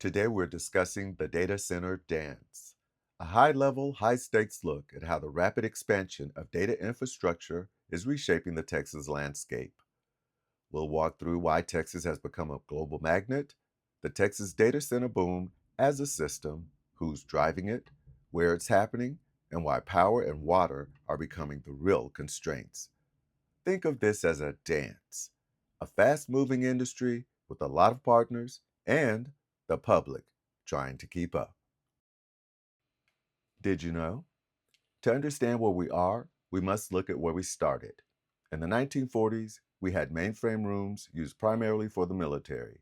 Today we're discussing the data center dance, a high-level, high-stakes look at how the rapid expansion of data infrastructure is reshaping the Texas landscape. We'll walk through why Texas has become a global magnet, the Texas data center boom as a system, who's driving it, where it's happening, and why power and water are becoming the real constraints. Think of this as a dance, a fast moving industry with a lot of partners and the public trying to keep up. Did you know? To understand where we are, we must look at where we started. In the 1940s, we had mainframe rooms used primarily for the military.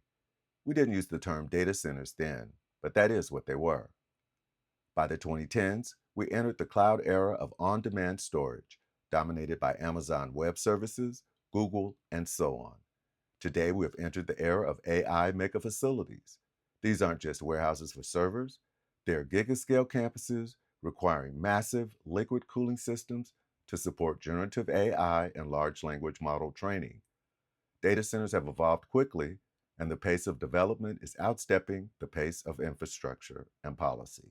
We didn't use the term data centers then, but that is what they were. By the 2010s, we entered the cloud era of on demand storage, dominated by Amazon Web Services, Google, and so on. Today, we have entered the era of AI mega facilities. These aren't just warehouses for servers, they're gigascale campuses requiring massive liquid cooling systems to support generative AI and large language model training. Data centers have evolved quickly, and the pace of development is outstepping the pace of infrastructure and policy.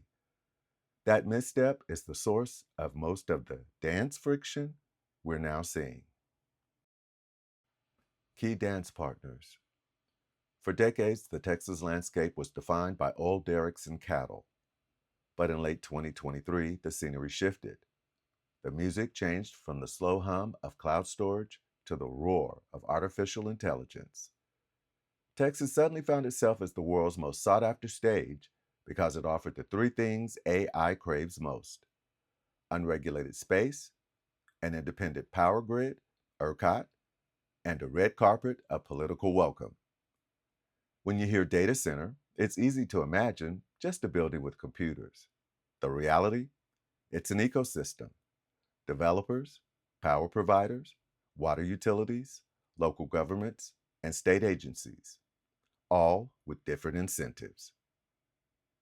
That misstep is the source of most of the dance friction we're now seeing. Key dance partners. For decades, the Texas landscape was defined by old derricks and cattle. But in late 2023, the scenery shifted. The music changed from the slow hum of cloud storage to the roar of artificial intelligence. Texas suddenly found itself as the world's most sought after stage because it offered the three things AI craves most: unregulated space, an independent power grid, ERCOT, and a red carpet of political welcome. When you hear data center, it's easy to imagine just a building with computers. The reality? It's an ecosystem. Developers, power providers, water utilities, local governments, and state agencies, all with different incentives.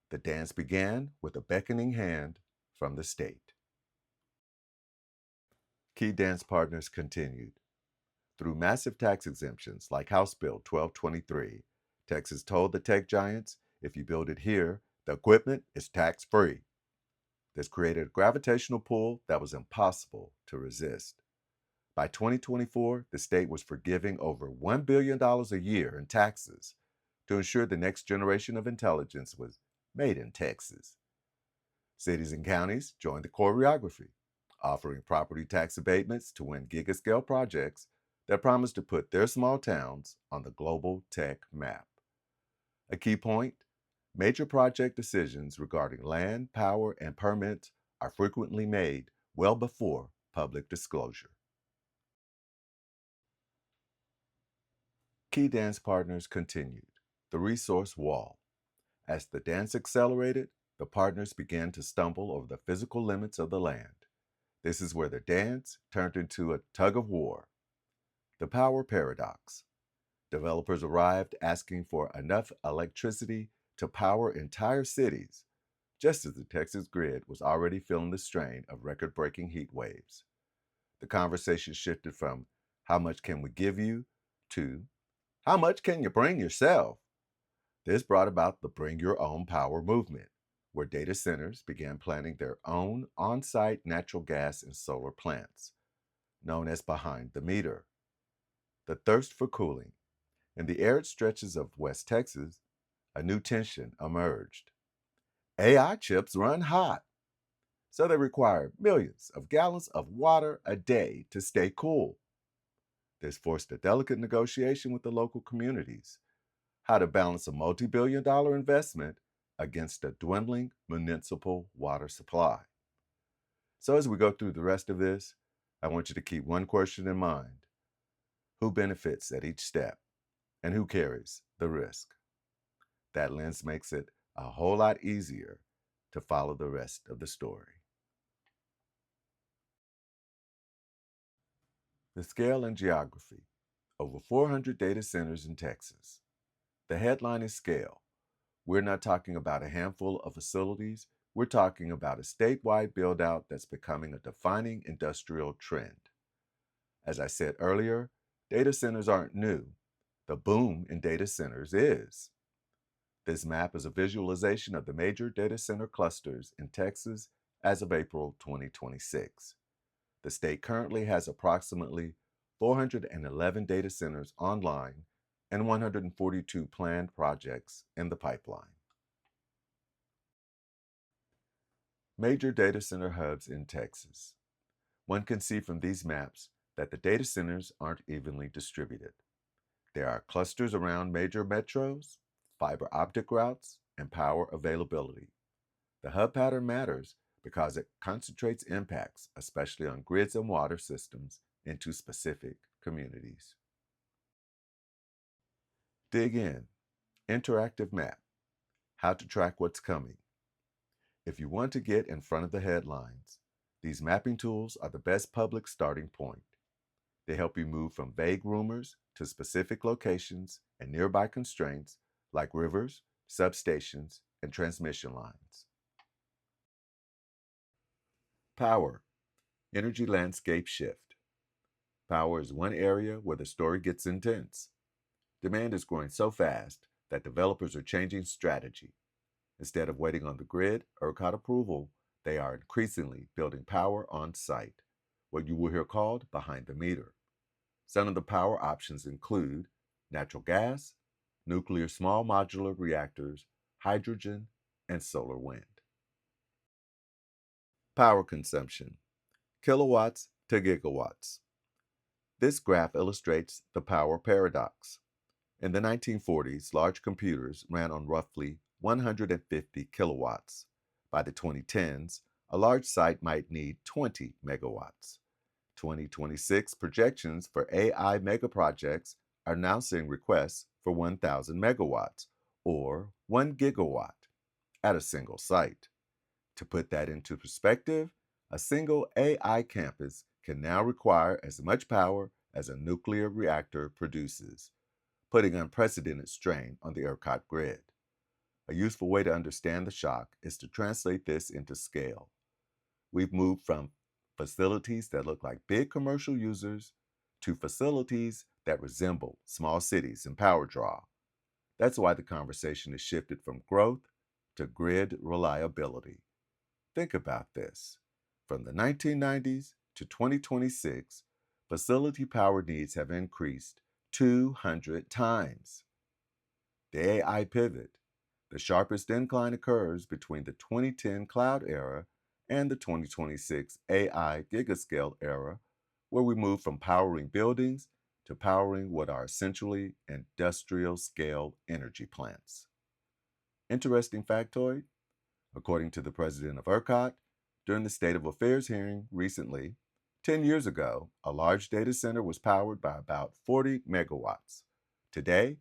The dance began with a beckoning hand from the state. Key dance partners continued. Through massive tax exemptions like House Bill 1223, Texas told the tech giants, if you build it here, the equipment is tax free. This created a gravitational pull that was impossible to resist. By 2024, the state was forgiving over $1 billion a year in taxes to ensure the next generation of intelligence was made in Texas. Cities and counties joined the choreography, offering property tax abatements to win gigascale projects that promise to put their small towns on the global tech map. A key point: major project decisions regarding land, power, and permits are frequently made well before public disclosure. Key dance partners continued. The resource wall. As the dance accelerated, the partners began to stumble over the physical limits of the land. This is where the dance turned into a tug of war. The power paradox. Developers arrived asking for enough electricity to power entire cities, just as the Texas grid was already feeling the strain of record breaking heat waves. The conversation shifted from how much can we give you to how much can you bring yourself? This brought about the Bring Your Own Power movement, where data centers began planning their own on site natural gas and solar plants, known as behind the meter. The thirst for cooling. In the arid stretches of West Texas, a new tension emerged. AI chips run hot, so they require millions of gallons of water a day to stay cool. This forced a delicate negotiation with the local communities: how to balance a multi-billion-dollar investment against a dwindling municipal water supply. So as we go through the rest of this, I want you to keep one question in mind: who benefits at each step and who carries the risk? That lens makes it a whole lot easier to follow the rest of the story. The scale and geography. Over 400 data centers in Texas. The headline is scale. We're not talking about a handful of facilities. We're talking about a statewide build-out that's becoming a defining industrial trend. As I said earlier, data centers aren't new. The boom in data centers is. This map is a visualization of the major data center clusters in Texas as of April 2026. The state currently has approximately 411 data centers online and 142 planned projects in the pipeline. Major data center hubs in Texas. One can see from these maps that the data centers aren't evenly distributed. There are clusters around major metros, fiber optic routes, and power availability. The hub pattern matters because it concentrates impacts, especially on grids and water systems, into specific communities. Dig in. Interactive map. How to track what's coming. If you want to get in front of the headlines, these mapping tools are the best public starting point. They help you move from vague rumors to specific locations and nearby constraints like rivers, substations, and transmission lines. Power. Energy landscape shift. Power is one area where the story gets intense. Demand is growing so fast that developers are changing strategy. Instead of waiting on the grid or ERCOT approval, they are increasingly building power on site, what you will hear called behind the meter. Some of the power options include natural gas, nuclear small modular reactors, hydrogen, and solar wind. Power consumption, kilowatts to gigawatts. This graph illustrates the power paradox. In the 1940s, large computers ran on roughly 150 kilowatts. By the 2010s, a large site might need 20 megawatts. 2026 projections for AI megaprojects are now seeing requests for 1,000 megawatts, or 1 gigawatt, at a single site. To put that into perspective, a single AI campus can now require as much power as a nuclear reactor produces, putting unprecedented strain on the ERCOT grid. A useful way to understand the shock is to translate this into scale. We've moved from facilities that look like big commercial users to facilities that resemble small cities in power draw. That's why the conversation has shifted from growth to grid reliability. Think about this. From the 1990s to 2026, facility power needs have increased 200 times. The AI pivot. The sharpest incline occurs between the 2010 cloud era and the 2026 AI gigascale era, where we move from powering buildings to powering what are essentially industrial scale energy plants. Interesting factoid, according to the president of ERCOT, during the State of Affairs hearing recently, 10 years ago, a large data center was powered by about 40 megawatts. Today,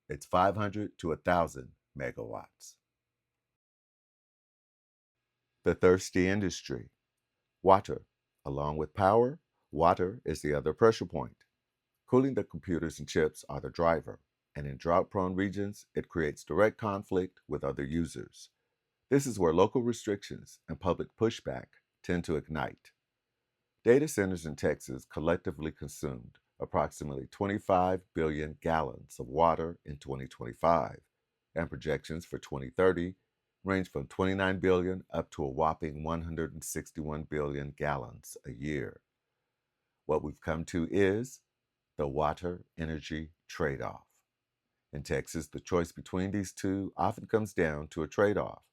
it's 500 to 1,000 megawatts. The thirsty industry. Water. Along with power, water is the other pressure point. Cooling the computers and chips are the driver, and in drought-prone regions, it creates direct conflict with other users. This is where local restrictions and public pushback tend to ignite. Data centers in Texas collectively consumed approximately 25 billion gallons of water in 2025, and projections for 2030 range from 29 billion up to a whopping 161 billion gallons a year. What we've come to is the water-energy trade-off. In Texas, the choice between these two often comes down to a trade-off.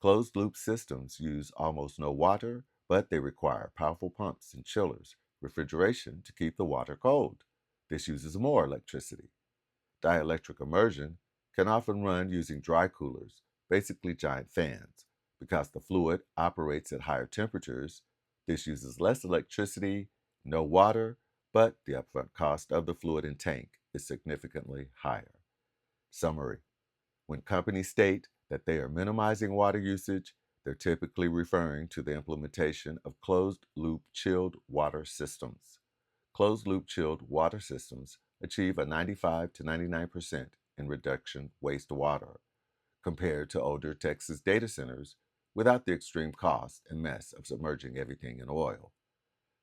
Closed-loop systems use almost no water, but they require powerful pumps and chillers, refrigeration to keep the water cold. This uses more electricity. Dielectric immersion can often run using dry coolers, basically giant fans. Because the fluid operates at higher temperatures, this uses less electricity, no water, but the upfront cost of the fluid and tank is significantly higher. Summary. When companies state that they are minimizing water usage, they're typically referring to the implementation of closed-loop chilled water systems. Closed-loop chilled water systems achieve a 95 to 99% in reduction wastewater, compared to older Texas data centers without the extreme cost and mess of submerging everything in oil.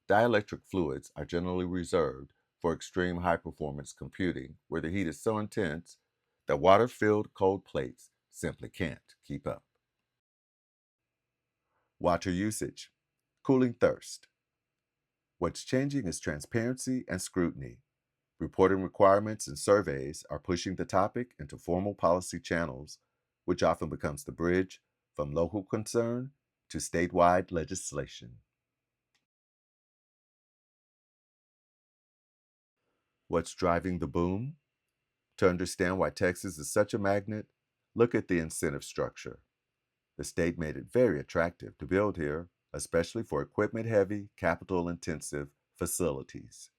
Dielectric fluids are generally reserved for extreme high-performance computing, where the heat is so intense that water-filled cold plates simply can't keep up. Water usage, cooling thirst. What's changing is transparency and scrutiny. Reporting requirements and surveys are pushing the topic into formal policy channels, which often becomes the bridge from local concern to statewide legislation. What's driving the boom? To understand why Texas is such a magnet, look at the incentive structure. The state made it very attractive to build here, especially for equipment heavy, capital intensive facilities.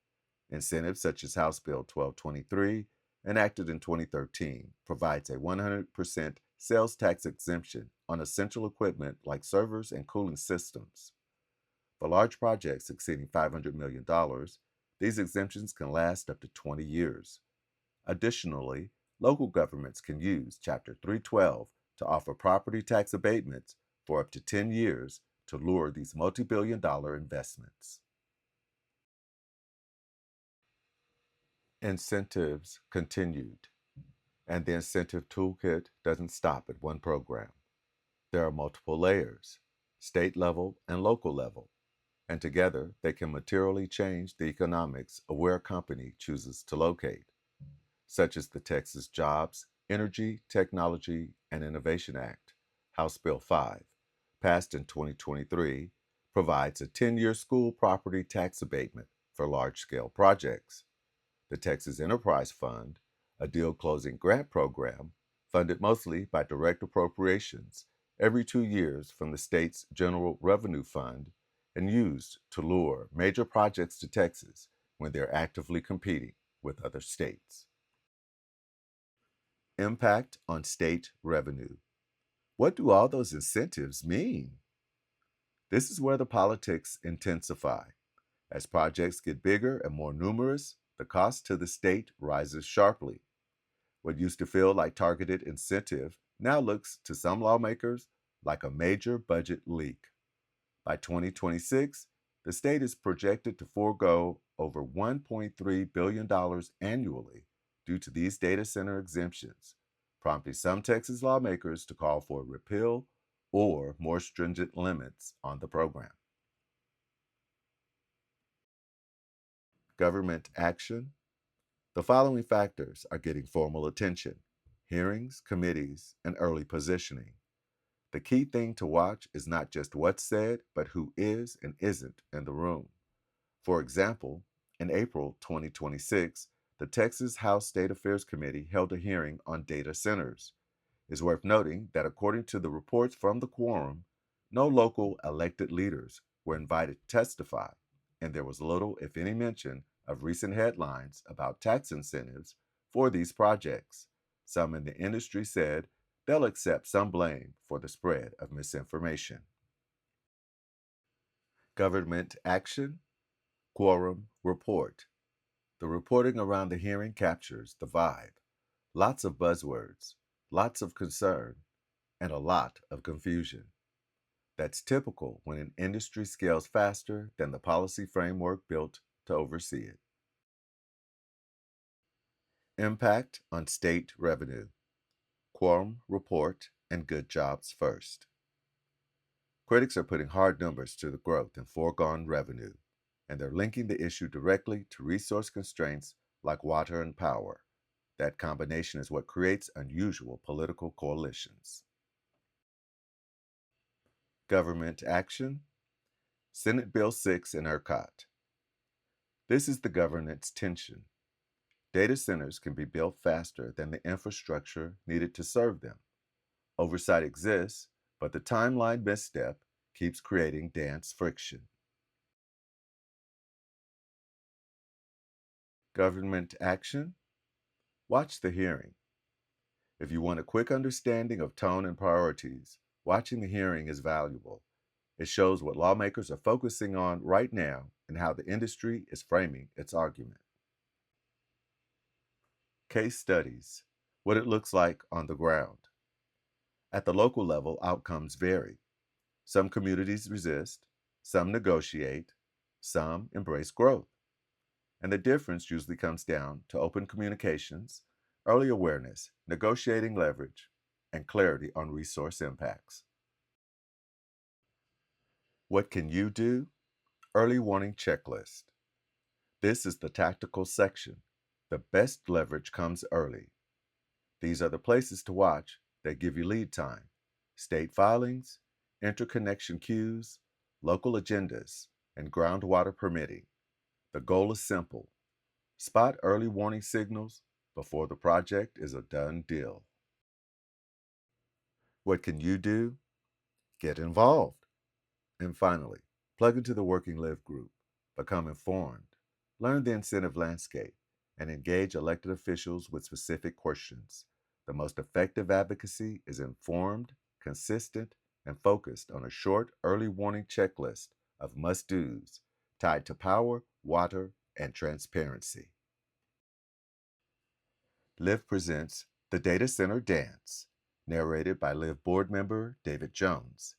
Incentives such as House Bill 1223, enacted in 2013, provides a 100% sales tax exemption on essential equipment like servers and cooling systems. For large projects exceeding $500 million, these exemptions can last up to 20 years. Additionally, local governments can use Chapter 312 to offer property tax abatements for up to 10 years to lure these multi-billion-dollar investments. Incentives continued, and the incentive toolkit doesn't stop at one program. There are multiple layers, state level and local level, and together they can materially change the economics of where a company chooses to locate, such as the Texas Jobs, Energy, Technology, and Innovation Act, House Bill 5, passed in 2023, provides a 10-year school property tax abatement for large-scale projects. The Texas Enterprise Fund, a deal-closing grant program funded mostly by direct appropriations every 2 years from the state's General Revenue Fund and used to lure major projects to Texas when they're actively competing with other states. Impact on state revenue. What do all those incentives mean? This is where the politics intensify. As projects get bigger and more numerous, the cost to the state rises sharply. What used to feel like targeted incentive now looks to some lawmakers like a major budget leak. By 2026, the state is projected to forego over $1.3 billion annually due to these data center exemptions, prompting some Texas lawmakers to call for a repeal or more stringent limits on the program. Government action. The following factors are getting formal attention: hearings, committees, and early positioning. The key thing to watch is not just what's said, but who is and isn't in the room. For example, in April 2026, the Texas House State Affairs Committee held a hearing on data centers. It's worth noting that according to the reports from the quorum, no local elected leaders were invited to testify, and there was little, if any, mention of recent headlines about tax incentives for these projects. Some in the industry said they'll accept some blame for the spread of misinformation. Government action, quorum, report. The reporting around the hearing captures the vibe. Lots of buzzwords, lots of concern, and a lot of confusion. That's typical when an industry scales faster than the policy framework built to oversee it. Impact on state revenue. Quorum, report, and good jobs first. Critics are putting hard numbers to the growth in foregone revenue, and they're linking the issue directly to resource constraints like water and power. That combination is what creates unusual political coalitions. Government action. Senate Bill 6 in ERCOT. This is the governance tension. Data centers can be built faster than the infrastructure needed to serve them. Oversight exists, but the timeline misstep keeps creating dance friction. Government action. Watch the hearing. If you want a quick understanding of tone and priorities, watching the hearing is valuable. It shows what lawmakers are focusing on right now and how the industry is framing its argument. Case studies. What it looks like on the ground. At the local level, outcomes vary. Some communities resist, some negotiate, some embrace growth. And the difference usually comes down to open communications, early awareness, negotiating leverage, and clarity on resource impacts. What can you do? Early warning checklist. This is the tactical section. The best leverage comes early. These are the places to watch that give you lead time: state filings, interconnection queues, local agendas, and groundwater permitting. The goal is simple: spot early warning signals before the project is a done deal. What can you do? Get involved. And finally, plug into the Working Live group, become informed, learn the incentive landscape, and engage elected officials with specific questions. The most effective advocacy is informed, consistent, and focused on a short, early warning checklist of must do's tied to power, water, and transparency. LIV presents The Data Center Dance, narrated by LIV board member David Jones.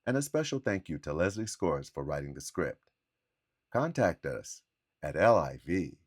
And a special thank you to Leslie Scouras for writing the script. Contact us at livtx.org.